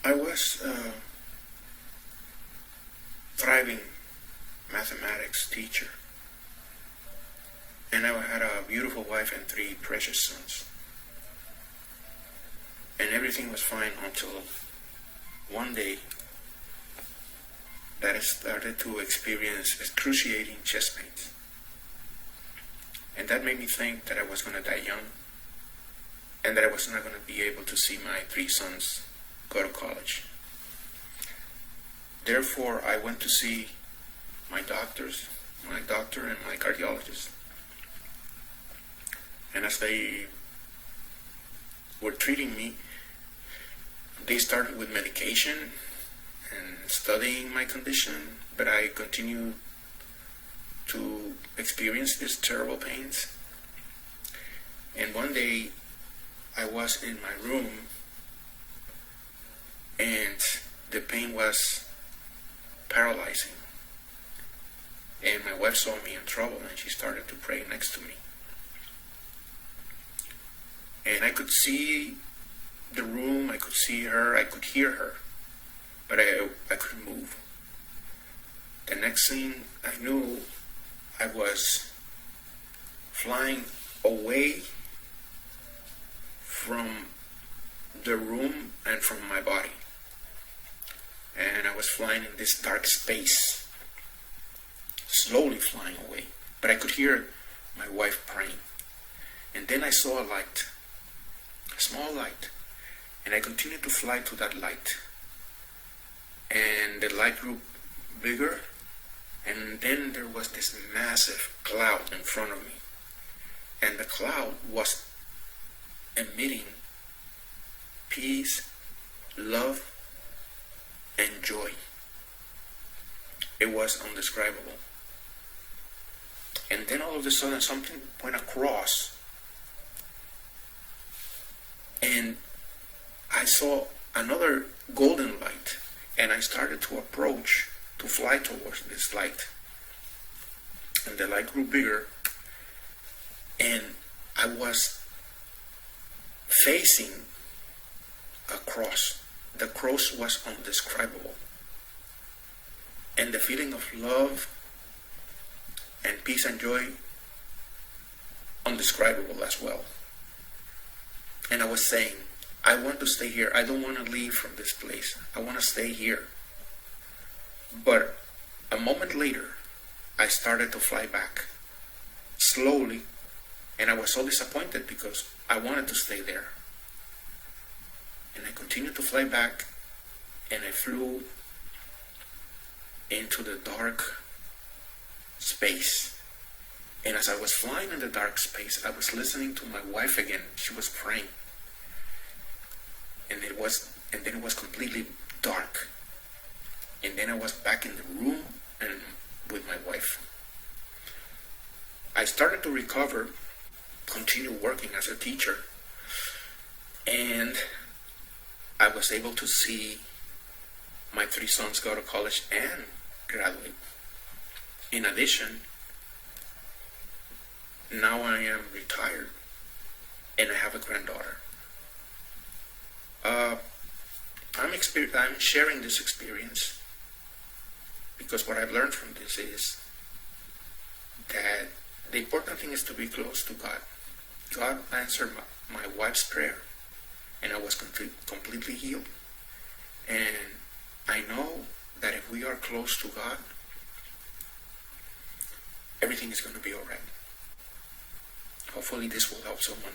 I was thriving mathematics teacher, and I had a beautiful wife and 3 precious sons. And everything was fine until one day that I started to experience excruciating chest pains. And that made me think that I was going to die young, and that I was not going to be able to see my 3 sons go to college. Therefore, I went to see my doctor and my cardiologist. And as they were treating me, they started with medication and studying my condition, but I continued to experience these terrible pains. And one day, I was in my room, and the pain was paralyzing. And my wife saw me in trouble, and she started to pray next to me. And I could see the room, I could see her, I could hear her, but I couldn't move. The next thing I knew, I was flying away from the room and from my body. And I was flying in this dark space, slowly flying away. But I could hear my wife praying. And then I saw a light, a small light, and I continued to fly to that light. And the light grew bigger, and then there was this massive cloud in front of me. And the cloud was emitting peace, love, and joy. It was indescribable. And then all of a sudden something went across, and I saw another golden light, and I started to approach, to fly towards this light. And the light grew bigger, and I was facing a cross. The cross was indescribable. And the feeling of love and peace and joy, indescribable as well. And I was saying, I want to stay here. I don't want to leave from this place. I want to stay here. But a moment later, I started to fly back slowly, and I was so disappointed because I wanted to stay there. And I continued to fly back, and I flew into the dark space. And as I was flying in the dark space, I was listening to my wife again. She was praying. And then it was completely dark. And then I was back in the room and with my wife. I started to recover, continue working as a teacher, and I was able to see my 3 sons go to college and graduate. In addition, now I am retired and I have a granddaughter. I'm sharing this experience because what I've learned from this is that the important thing is to be close to God. God answered my wife's prayer, and I was completely healed. And I know that if we are close to God, everything is going to be all right. Hopefully this will help someone.